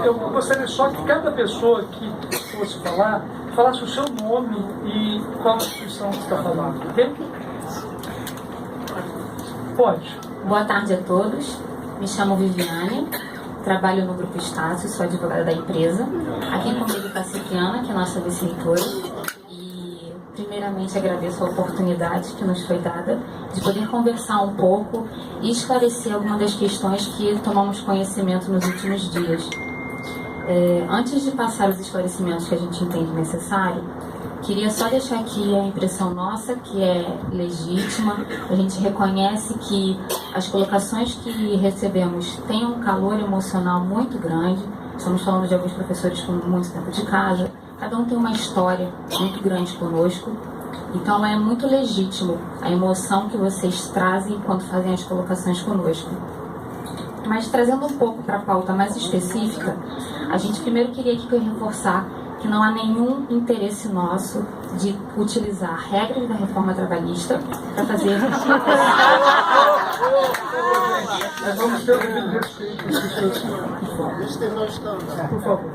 Eu gostaria só que cada pessoa que fosse falar, falasse o seu nome e qual a instituição que está falando, ok? Pode. Boa tarde a todos. Me chamo Viviane, trabalho no Grupo Estácio, sou advogada da empresa. Aqui comigo está a Cipriana, que é nossa vice-reitora. E, primeiramente, agradeço a oportunidade que nos foi dada de poder conversar um pouco e esclarecer algumas das questões que tomamos conhecimento nos últimos dias. Antes de passar os esclarecimentos que a gente entende necessário, queria só deixar aqui a impressão nossa, que é legítima. A gente reconhece que as colocações que recebemos têm um calor emocional muito grande. Estamos falando de alguns professores com muito tempo de casa. Cada um tem uma história muito grande conosco. Então é muito legítimo a emoção que vocês trazem quando fazem as colocações conosco. Mas trazendo um pouco para a pauta mais específica, a gente primeiro queria aqui reforçar que não há nenhum interesse nosso de utilizar regras da reforma trabalhista para fazer... Vamos ter o devido respeito. Por favor.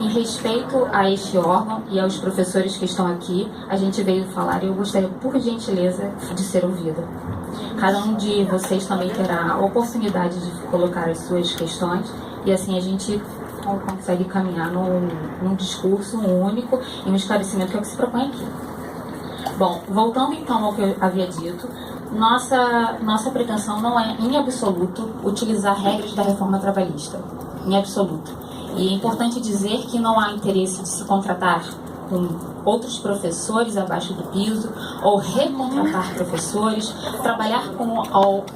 Em respeito a este órgão e aos professores que estão aqui, a gente veio falar e eu gostaria, por gentileza, de ser ouvida. Cada um de vocês também terá a oportunidade de colocar as suas questões e assim a gente consegue caminhar num discurso único e um esclarecimento que é o que se propõe aqui. Bom, voltando então ao que eu havia dito, nossa pretensão não é, em absoluto, utilizar regras da reforma trabalhista. Em absoluto. E é importante dizer que não há interesse de se contratar com outros professores abaixo do piso, ou recontratar professores, trabalhar com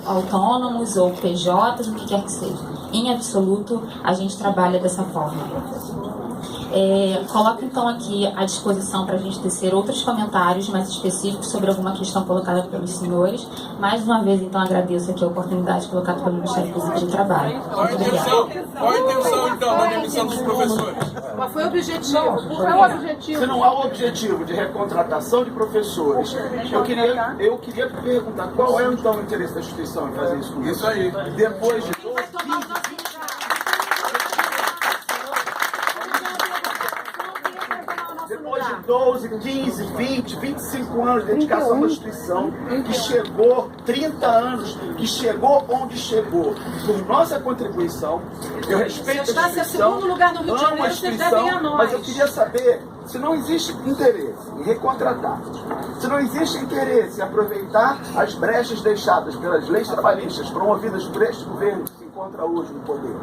autônomos ou PJs, o que quer que seja. Em absoluto, a gente trabalha dessa forma. Coloco então aqui à disposição para a gente tecer outros comentários mais específicos sobre alguma questão colocada pelos senhores. Mais uma vez, então, agradeço aqui a oportunidade colocada pelo Ministério Público do Trabalho. Muito obrigada. Qual a intenção, então, da demissão dos professores? Qual foi o objetivo? Qual é o objetivo? Se não há o objetivo de recontratação de professores, eu queria perguntar qual é, então, o interesse da instituição em fazer isso comigo? Isso aí. Depois de 12, 15, 20, 25 anos de dedicação à instituição, que chegou, 30 anos, que chegou onde chegou. Por nossa contribuição, eu respeito a instituição, está em segundo lugar no Rio de Janeiro, amo a instituição, mas eu queria saber se não existe interesse em recontratar, se não existe interesse em aproveitar as brechas deixadas pelas leis trabalhistas promovidas por este governo que se encontra hoje no poder.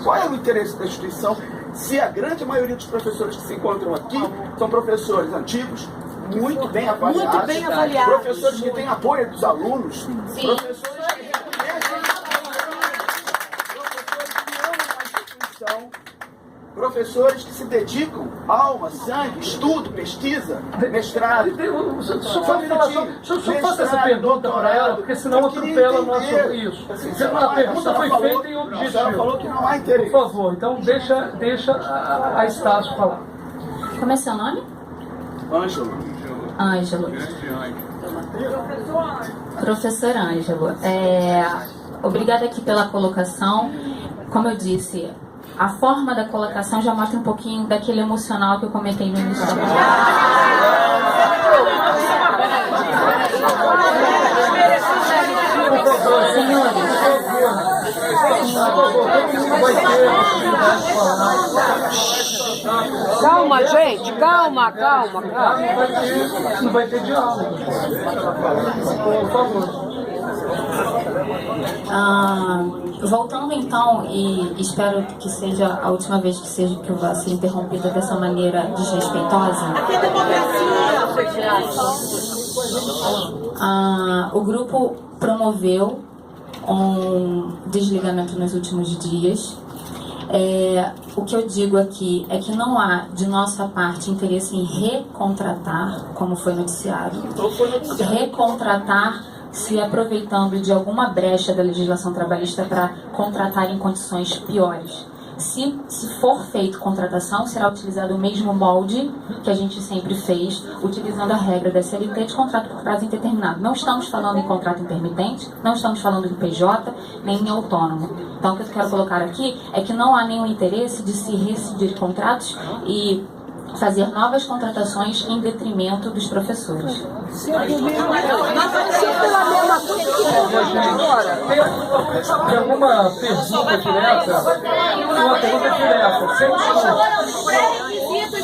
Qual é o interesse da instituição se a grande maioria dos professores que se encontram aqui são professores antigos, muito bem avaliados, professores que têm apoio dos alunos, professores que reconhecem professores que amam a instituição, professores que se dedicam alma, sangue, estudo, pesquisa, mestrado. Só faça essa pergunta para ela, porque senão atropela o nosso... Isso. A pergunta foi feita em objetivo. Ela falou que não há interesse. Por favor, então deixa a Estácio falar. Como é seu nome? Ângelo. Ângelo. Professor Ângelo. Obrigada aqui pela colocação. Como eu disse, a forma da colocação já mostra um pouquinho daquele emocional que eu comentei no início da palavra. Calma, gente, calma. Não vai ter diálogo. Por favor. Voltando então, e espero que seja a última vez que eu vá ser interrompida dessa maneira desrespeitosa. Aqui é democracia. O grupo promoveu um desligamento nos últimos dias. O que eu digo aqui é que não há, de nossa parte, interesse em recontratar, como foi noticiado, recontratar se aproveitando de alguma brecha da legislação trabalhista para contratar em condições piores. Se for feito contratação, será utilizado o mesmo molde que a gente sempre fez, utilizando a regra da CLT de contrato por prazo indeterminado. Não estamos falando em contrato intermitente, não estamos falando de PJ, nem em autônomo. Então, o que eu quero colocar aqui é que não há nenhum interesse de se rescindir contratos e fazer novas contratações em detrimento dos professores. Tem alguma pergunta direta? Uma pergunta direta.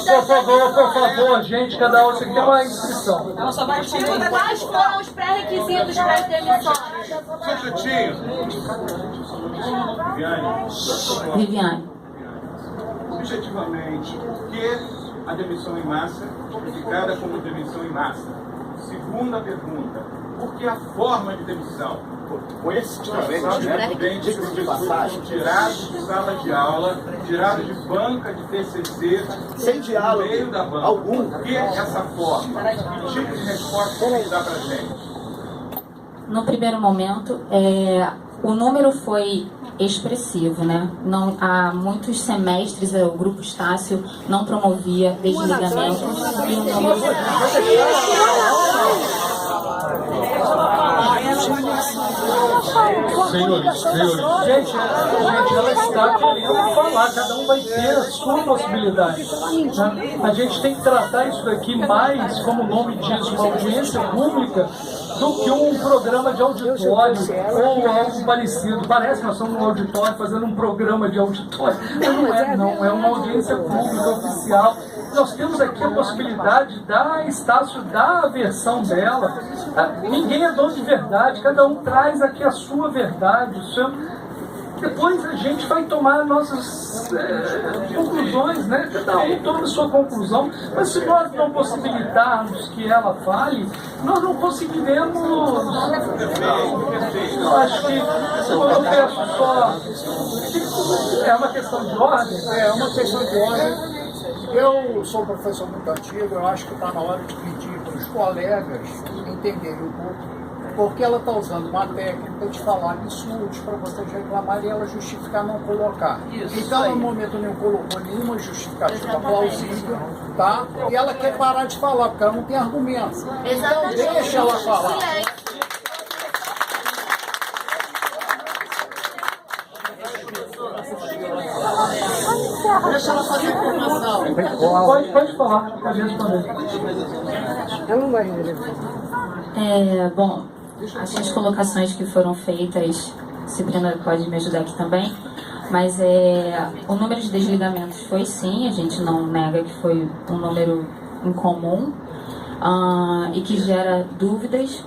Por favor, gente, cada um tem que ter uma inscrição. Quais foram os pré-requisitos para as demissões? Viviane. Objetivamente, o que a demissão em massa é indicada como demissão em massa? Segunda pergunta, por que a forma de demissão? Coercitivamente, né? Dentro de passagem, tirados de sala de aula, tirados de banca de TCC, sem diálogo no meio da banca. algum. Por que essa forma? Que tipo de resposta você dá pra gente? No primeiro momento, o número foi expressivo, né? Não, há muitos semestres o Grupo Estácio não promovia desligamento e o número... Senhores. Gente, ela está querendo falar, cada um vai ter a sua possibilidade. Né? A gente tem que tratar isso daqui mais, como o nome diz, uma audiência pública, do que um programa de auditório ou algo parecido. Parece que nós somos um auditório fazendo um programa de auditório. Mas não é uma audiência pública oficial. Nós temos aqui a possibilidade da Estácio dar a versão dela. Ninguém é dono de verdade, cada um traz aqui a sua verdade. Depois a gente vai tomar nossas conclusões, né? Cada um toma a sua conclusão, mas se nós não possibilitarmos que ela fale, nós não conseguiremos. Eu acho que eu peço só. É uma questão de ordem? É uma questão de ordem. Eu sou um professor muito antigo, eu acho que está na hora de pedir para os colegas entenderem um pouco porque ela está usando uma técnica de falar absurdos para vocês reclamarem e ela justificar não colocar. Então, no momento, não colocou nenhuma justificativa plausível, tá? E ela quer parar de falar, porque ela não tem argumentos. Então, deixa ela falar. Deixa ela fazer a informação. Pode falar, pode responder. Eu não vai responder. Bom, as colocações que foram feitas, Cipriana pode me ajudar aqui também, mas o número de desligamentos foi sim, a gente não nega que foi um número incomum e que gera dúvidas.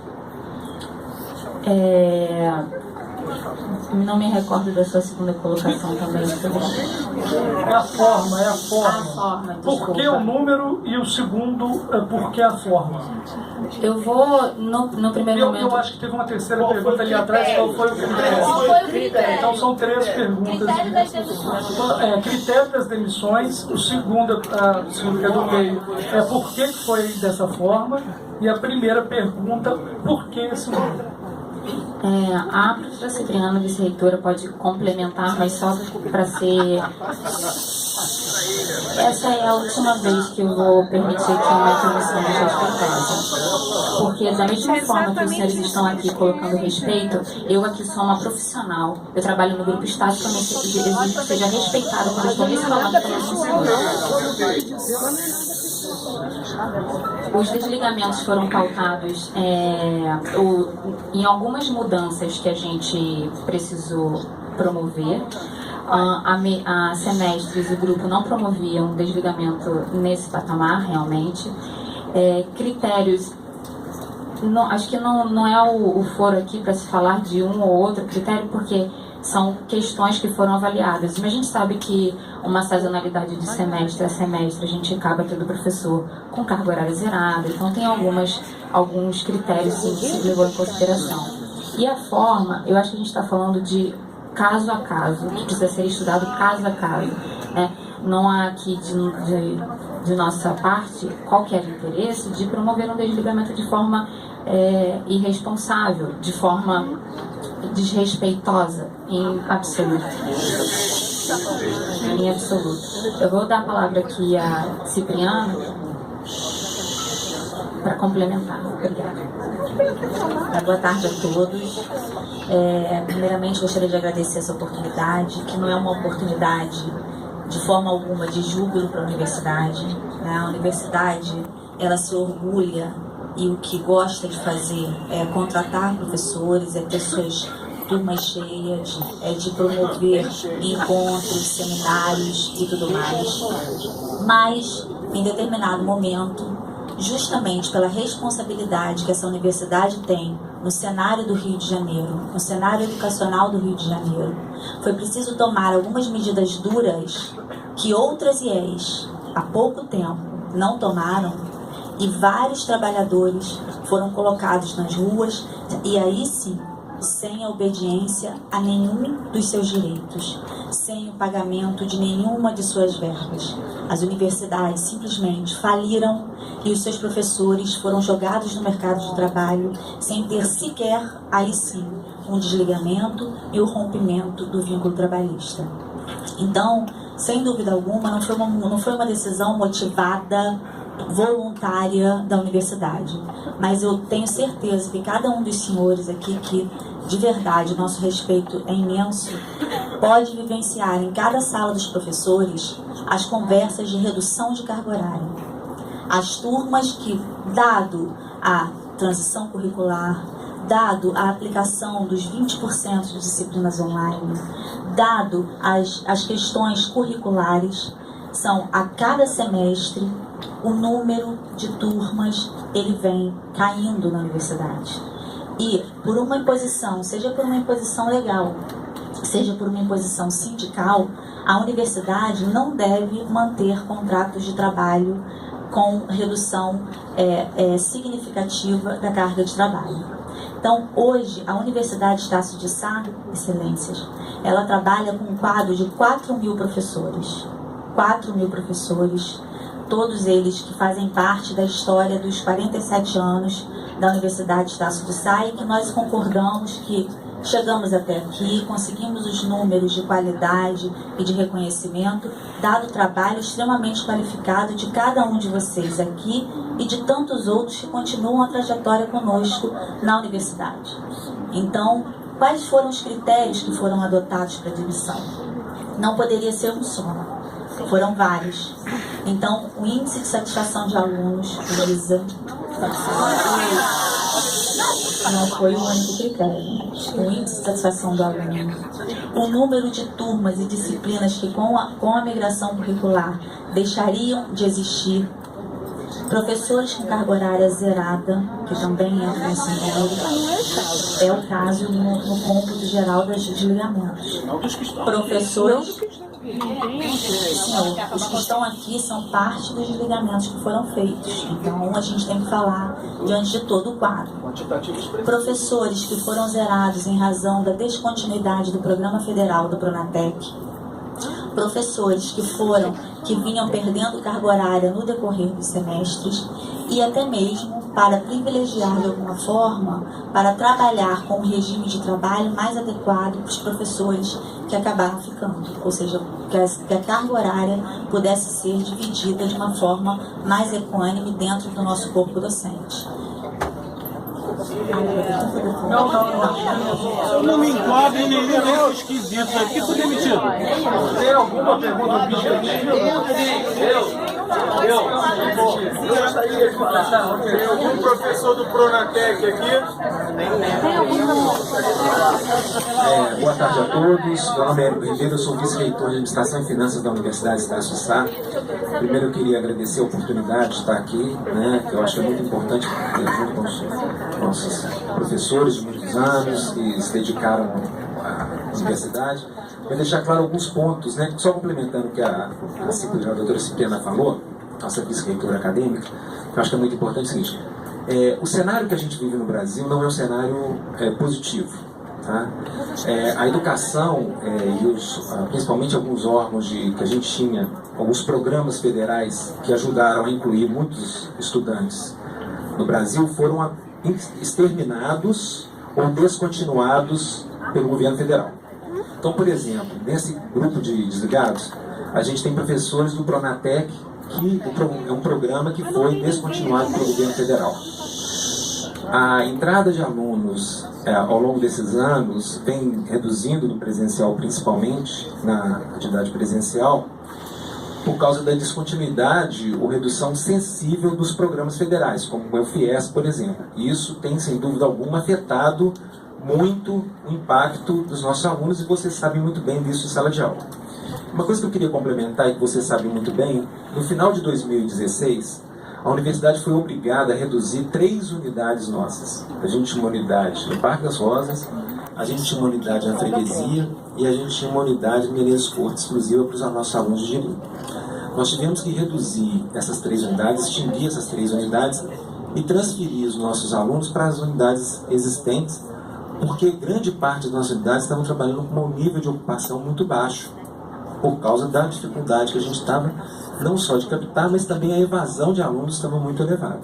Não me recordo da sua segunda colocação também. É a forma. Por que o número e o segundo, por que a forma? Eu vou, no primeiro momento... Eu acho que teve uma terceira pergunta ali atrás, qual foi o critério? Então são três perguntas. Critério das demissões. Critério das demissões, o segundo que é do meio, por que foi dessa forma? E a primeira pergunta, por que esse número? A professora Cipriana, vice-reitora, pode complementar, mas só para ser... Essa é a última vez que eu vou permitir que uma intervenção desrespeitosa. Porque da mesma forma que os senhores estão aqui colocando respeito, eu aqui sou uma profissional. Eu trabalho no grupo estático, também exijo que seja respeitado quando eu estou nesse falando pelos senhores. Os desligamentos foram pautados em algumas mudanças que a gente precisou promover. A semestres, o grupo não promovia um desligamento nesse patamar, realmente. Critérios, acho que não é o foro aqui para se falar de um ou outro critério, porque são questões que foram avaliadas. Mas a gente sabe que uma sazonalidade de semestre a semestre, a gente acaba tendo professor com carga horária zerada, então tem alguns critérios sim, que se levou em consideração. E a forma, eu acho que a gente está falando de caso a caso, que precisa ser estudado caso a caso. Né? Não há aqui de nossa parte qualquer interesse de promover um desligamento de forma irresponsável, de forma desrespeitosa, em absoluto. Em absoluto. Eu vou dar a palavra aqui a Cipriano para complementar. Obrigada. Boa tarde a todos. Primeiramente, gostaria de agradecer essa oportunidade, que não é uma oportunidade de forma alguma de júbilo para a universidade. A universidade, ela se orgulha e o que gosta de fazer é contratar professores, é ter suas turmas cheias, é de promover encontros, seminários e tudo mais. Mas, em determinado momento, justamente pela responsabilidade que essa universidade tem no cenário do Rio de Janeiro, no cenário educacional do Rio de Janeiro, foi preciso tomar algumas medidas duras que outras IES, há pouco tempo, não tomaram, e vários trabalhadores foram colocados nas ruas, e aí sim, sem a obediência a nenhum dos seus direitos, sem o pagamento de nenhuma de suas verbas. As universidades simplesmente faliram e os seus professores foram jogados no mercado de trabalho sem ter sequer, aí sim, um desligamento e o rompimento do vínculo trabalhista. Então, sem dúvida alguma, não foi uma decisão motivada, voluntária da universidade, mas eu tenho certeza que cada um dos senhores aqui, que de verdade o nosso respeito é imenso, pode vivenciar em cada sala dos professores as conversas de redução de carga horária, as turmas que, dado a transição curricular, dado a aplicação dos 20% de disciplinas online, dado as questões curriculares, são a cada semestre o número de turmas ele vem caindo na universidade. E por uma imposição, seja por uma imposição legal, seja por uma imposição sindical, a universidade não deve manter contratos de trabalho com redução significativa da carga de trabalho. Então, hoje, a Universidade Estácio de Sá, Excelências, ela trabalha com um quadro de 4.000 professores. 4.000 professores, todos eles que fazem parte da história dos 47 anos da Universidade Estácio de Sá, e que nós concordamos que chegamos até aqui, conseguimos os números de qualidade e de reconhecimento, dado o trabalho extremamente qualificado de cada um de vocês aqui e de tantos outros que continuam a trajetória conosco na universidade. Então, quais foram os critérios que foram adotados para admissão? Não poderia ser um só, foram vários. Então, o índice de satisfação de alunos, o ISA, não foi o único critério. O índice de satisfação do aluno, o número de turmas e disciplinas que com a migração curricular deixariam de existir, professores com carga horária zerada, que também entra nesse número, é o caso no cômputo geral dos desligamentos. Professores... Sim, os que estão aqui são parte dos desligamentos que foram feitos. Então, a gente tem que falar diante de todo o quadro. Professores que foram zerados em razão da descontinuidade do Programa Federal do Pronatec. Professores que vinham perdendo carga horária no decorrer dos semestres, e até mesmo para privilegiar de alguma forma, para trabalhar com um regime de trabalho mais adequado para os professores que acabaram ficando, ou seja, que a carga horária pudesse ser dividida de uma forma mais equânime dentro do nosso corpo docente. Eu não me enquadro em nenhum desses quesitos aqui, fui demitido. Tem alguma pergunta objetiva? Tem algum professor do Pronatec aqui? Boa tarde a todos. Meu nome é Érico Ribeiro, eu sou vice-reitor de Administração e Finanças da Universidade Estácio de Sá. Primeiro eu queria agradecer a oportunidade de estar aqui, que eu acho que é muito importante, junto com os nossos professores de muitos anos que se dedicaram à universidade. Vou deixar claro alguns pontos, só complementando o que a doutora Cipriana falou, nossa vice-reitora acadêmica, que eu acho que é muito importante. É o seguinte: o cenário que a gente vive no Brasil não é um cenário positivo. Tá? A educação, principalmente alguns órgãos que a gente tinha, alguns programas federais que ajudaram a incluir muitos estudantes no Brasil, foram exterminados ou descontinuados pelo governo federal. Então, por exemplo, nesse grupo de desligados, a gente tem professores do Pronatec, que é um programa que foi descontinuado pelo governo federal. A entrada de alunos ao longo desses anos vem reduzindo no presencial, principalmente na atividade presencial, por causa da descontinuidade ou redução sensível dos programas federais, como o FIES, por exemplo. Isso tem, sem dúvida alguma, afetado muito o impacto dos nossos alunos, e vocês sabem muito bem disso em sala de aula. Uma coisa que eu queria complementar e que vocês sabem muito bem, no final de 2016, a universidade foi obrigada a reduzir 3 unidades nossas. A gente tinha uma unidade no Parque das Rosas, a gente tinha uma unidade na Freguesia e a gente tinha uma unidade no Menezes Porto, exclusiva para os nossos alunos de direito. Nós tivemos que reduzir essas 3 unidades, extinguir essas 3 unidades e transferir os nossos alunos para as unidades existentes, porque grande parte das nossas unidades estavam trabalhando com um nível de ocupação muito baixo, por causa da dificuldade que a gente estava, não só de captar, mas também a evasão de alunos estava muito elevada.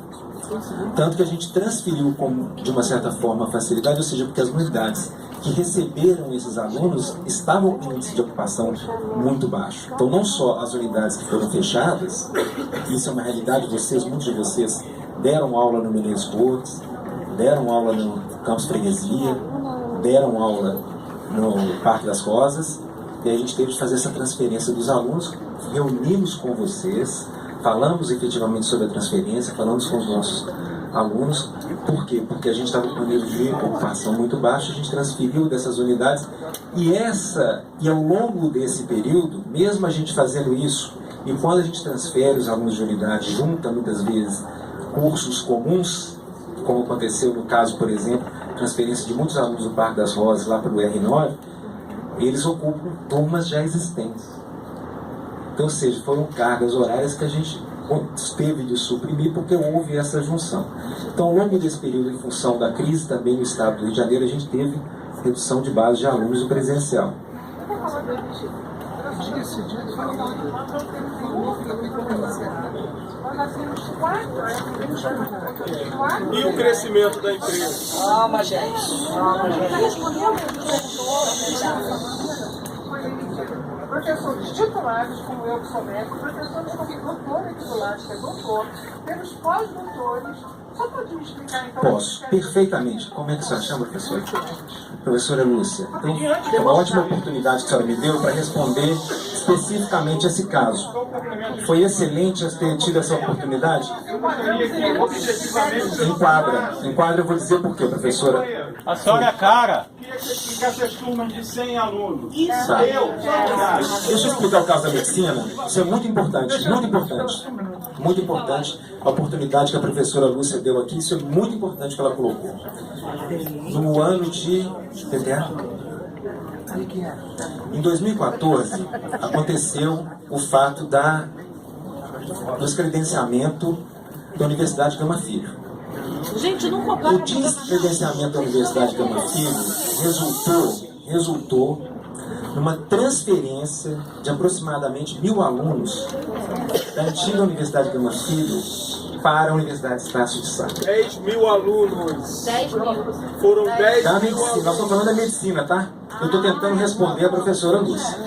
Tanto que a gente transferiu de uma certa forma a facilidade, ou seja, porque as unidades que receberam esses alunos estavam com um índice de ocupação muito baixo. Então, não só as unidades que foram fechadas, isso é uma realidade, muitos de vocês deram aula no Menezes Porto, deram aula no Campus Freguesia, deram aula no Parque das Rosas, e a gente teve de fazer essa transferência dos alunos, reunimos com vocês, falamos efetivamente sobre a transferência, falamos com os nossos alunos. Por quê? Porque a gente estava com um nível de ocupação muito baixo, a gente transferiu dessas unidades, e ao longo desse período, mesmo a gente fazendo isso, e quando a gente transfere os alunos de unidade, junta muitas vezes cursos comuns, como aconteceu no caso, por exemplo, transferência de muitos alunos do Parque das Rosas lá para o R9, eles ocupam turmas já existentes. Então, ou seja, foram cargas horárias que a gente teve de suprimir porque houve essa junção. Então, ao longo desse período, em função da crise também no estado do Rio de Janeiro, a gente teve redução de base de alunos no presencial. E o crescimento da empresa? Calma, gente. Professores titulares, como eu que sou médico, professores como doutora titulares, que é doutor, pelos pós-doutores. Só pode me explicar, então? Posso, perfeitamente. Como é que a senhora chama, professora? Professora Lúcia. Então, é uma ótima oportunidade que a senhora me deu para responder especificamente esse caso. Foi excelente ter tido essa oportunidade? Enquadra, eu vou dizer por quê, professora. A senhora é cara. Queria que você explicasse as turmas de 100 alunos. Tá. Deixa eu explicar o caso da medicina. Isso é muito importante, muito importante. Muito importante a oportunidade que a professora Lúcia deu aqui, isso é muito importante que ela colocou. No ano de... Em 2014, aconteceu o fato do descredenciamento da Universidade Gama Filho. Gente, não O descredenciamento da Universidade Gama Filho resultou numa transferência de aproximadamente 1.000 alunos da antiga Universidade Gama Filho para a Universidade Estácio de Sá. 10.000 alunos. 10.000. Foram 10.000 Da medicina, nós estamos falando da medicina, tá? Eu estou tentando responder a professora Lúcia.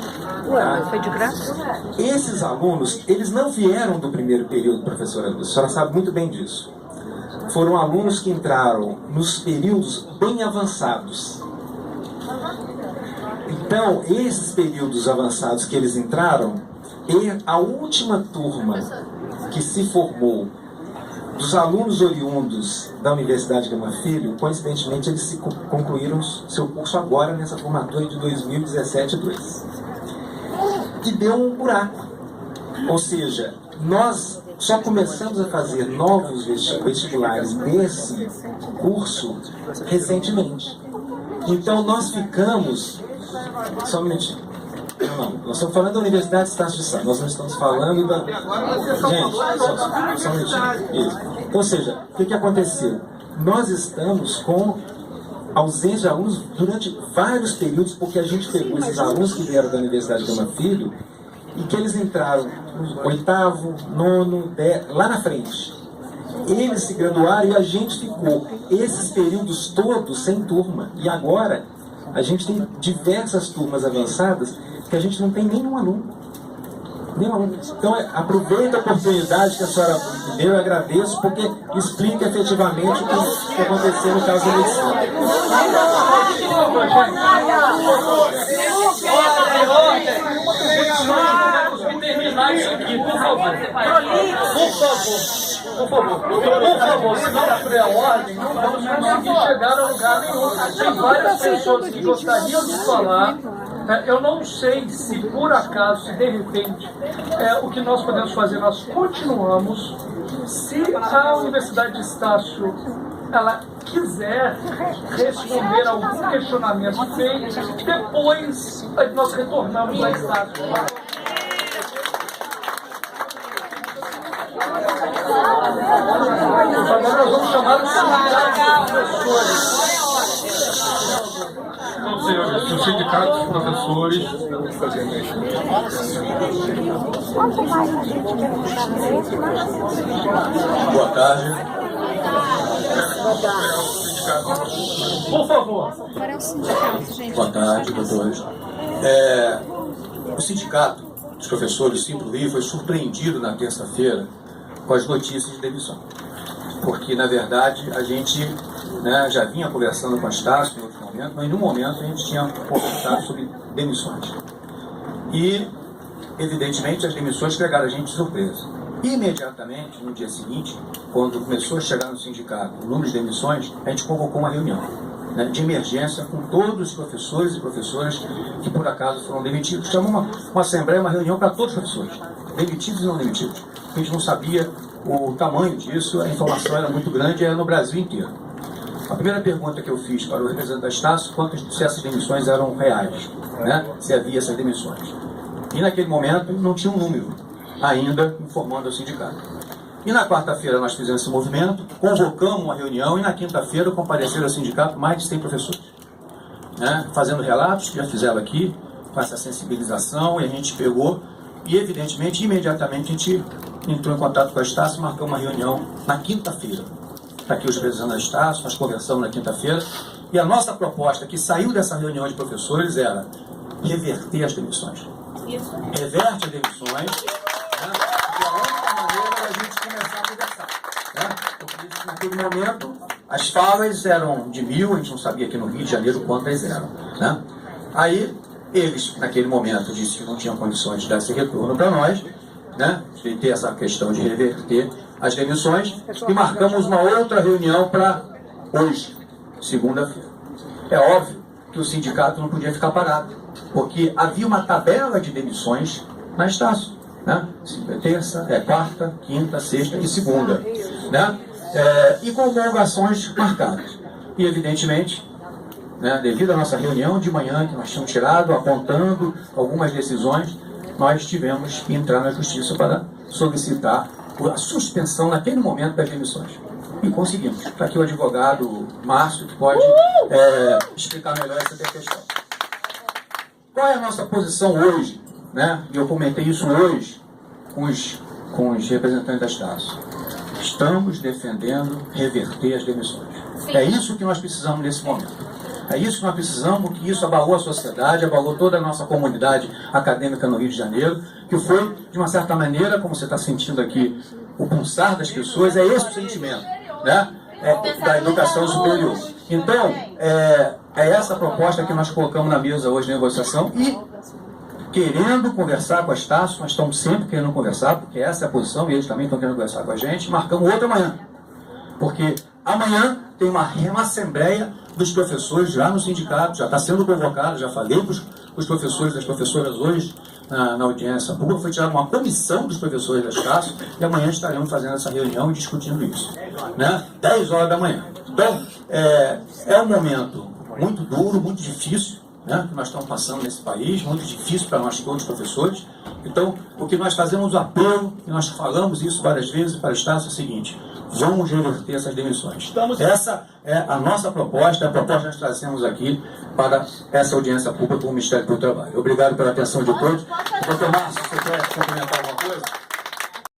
Ué, foi de graça? Esses alunos, eles não vieram do primeiro período, professora Lúcia, a senhora sabe muito bem disso. Foram alunos que entraram nos períodos bem avançados. Então, esses períodos avançados que eles entraram, a última turma que se formou dos alunos oriundos da Universidade Gama Filho, coincidentemente, eles concluíram seu curso agora nessa formatura de 2017-2. E deu um buraco. Ou seja, nós só começamos a fazer novos vestibulares desse curso recentemente. Então, nós ficamos... Só um minutinho. Não, nós estamos falando da Universidade Estácio de Sá. Nós não estamos falando da... Gente, só um minutinho. Isso. Ou seja, o que aconteceu? Nós estamos com ausência de alunos durante vários períodos, porque a gente pegou esses alunos que vieram da Universidade Gama Filho e que eles entraram no 8º, 9º, 10º, lá na frente. Eles se graduaram e a gente ficou esses períodos todos sem turma. E agora a gente tem diversas turmas avançadas que a gente não tem nenhum aluno. Então, aproveita a oportunidade que a senhora me deu, eu agradeço, porque explica efetivamente o que aconteceu no caso da eleição. Vamos terminar isso aqui, por favor. Por favor, se não for a ordem, não vamos conseguir chegar a lugar nenhum. Tem várias pessoas que gostariam de falar. Eu não sei se por acaso, se de repente, o que nós podemos fazer, nós continuamos. Se a Universidade de Estácio ela quiser responder a algum questionamento feito, depois nós retornamos a Estácio. Agora nós vamos chamar os professores. Então, senhores, o sindicato dos professores. Boa tarde. Por favor. Boa tarde, doutores. O sindicato dos professores, Simplo Rio, foi surpreendido na terça-feira com as notícias de demissão. Porque, na verdade, a gente já vinha conversando com a Estácio em outro momento, mas em um momento a gente tinha conversado sobre demissões. E, evidentemente, as demissões pegaram a gente de surpresa. Imediatamente, no dia seguinte, quando começou a chegar no sindicato o número de demissões, a gente convocou uma reunião de emergência com todos os professores e professoras que, por acaso, foram demitidos. Chamou uma assembleia, uma reunião para todos os professores, demitidos e não demitidos. A gente não sabia o tamanho disso, a informação era muito grande, era no Brasil inteiro. A primeira pergunta que eu fiz para o representante da Estácio, se essas demissões eram reais, se havia essas demissões. E naquele momento não tinha um número ainda informando ao sindicato. E na quarta-feira nós fizemos esse movimento, convocamos uma reunião e na quinta-feira compareceram ao sindicato mais de 100 professores. Fazendo relatos, que já fizeram aqui, com essa sensibilização, e a gente pegou e, evidentemente, imediatamente a gente entrou em contato com a Estácio e marcou uma reunião na quinta-feira. Está aqui os representantes da Estácio, nós conversamos na quinta-feira, e a nossa proposta que saiu dessa reunião de professores era reverter as demissões. Reverte as demissões, e a única maneira era a gente começar a conversar. Porque naquele momento as falas eram de 1.000, a gente não sabia aqui no Rio de Janeiro quantas eram. Aí eles, naquele momento, disseram que não tinham condições de dar esse retorno para nós, de ter essa questão de reverter as demissões, e marcamos uma outra reunião para hoje, segunda-feira. É óbvio que o sindicato não podia ficar parado, porque havia uma tabela de demissões na Estácio, terça, quarta, quinta, sexta e segunda, e com convocações marcadas. E, evidentemente, devido à nossa reunião de manhã, que nós tínhamos tirado, apontando algumas decisões, nós tivemos que entrar na justiça para solicitar a suspensão naquele momento das demissões. E conseguimos. Está aqui o advogado Márcio, que pode explicar melhor essa questão. Qual é a nossa posição hoje? E eu comentei isso hoje com os representantes da Estácio. Estamos defendendo reverter as demissões. É isso que nós precisamos nesse momento. É isso que nós precisamos, que isso abalou a sociedade, abalou toda a nossa comunidade acadêmica no Rio de Janeiro, que foi, de uma certa maneira, como você está sentindo aqui, o pulsar das pessoas, é esse o sentimento, da educação superior. Então, é essa proposta que nós colocamos na mesa hoje de negociação e, querendo conversar com a Estácio, nós estamos sempre querendo conversar, porque essa é a posição, e eles também estão querendo conversar com a gente, marcamos outra amanhã. Porque amanhã tem uma assembleia dos professores lá no sindicato, já está sendo convocado, já falei para os professores e das professoras hoje na audiência pública, foi tirada uma comissão dos professores da Estácio e amanhã estaremos fazendo essa reunião e discutindo isso. 10 horas da manhã. Então, é um momento muito duro, muito difícil, que nós estamos passando nesse país, muito difícil para nós todos, professores. Então, o que nós fazemos o apelo, e nós falamos isso várias vezes para a Estácio, é o seguinte: vamos reverter essas demissões. Essa é a nossa proposta, a proposta que nós trazemos aqui para essa audiência pública com o Ministério do Trabalho. Obrigado pela atenção de todos. Doutor Márcio, você quer complementar?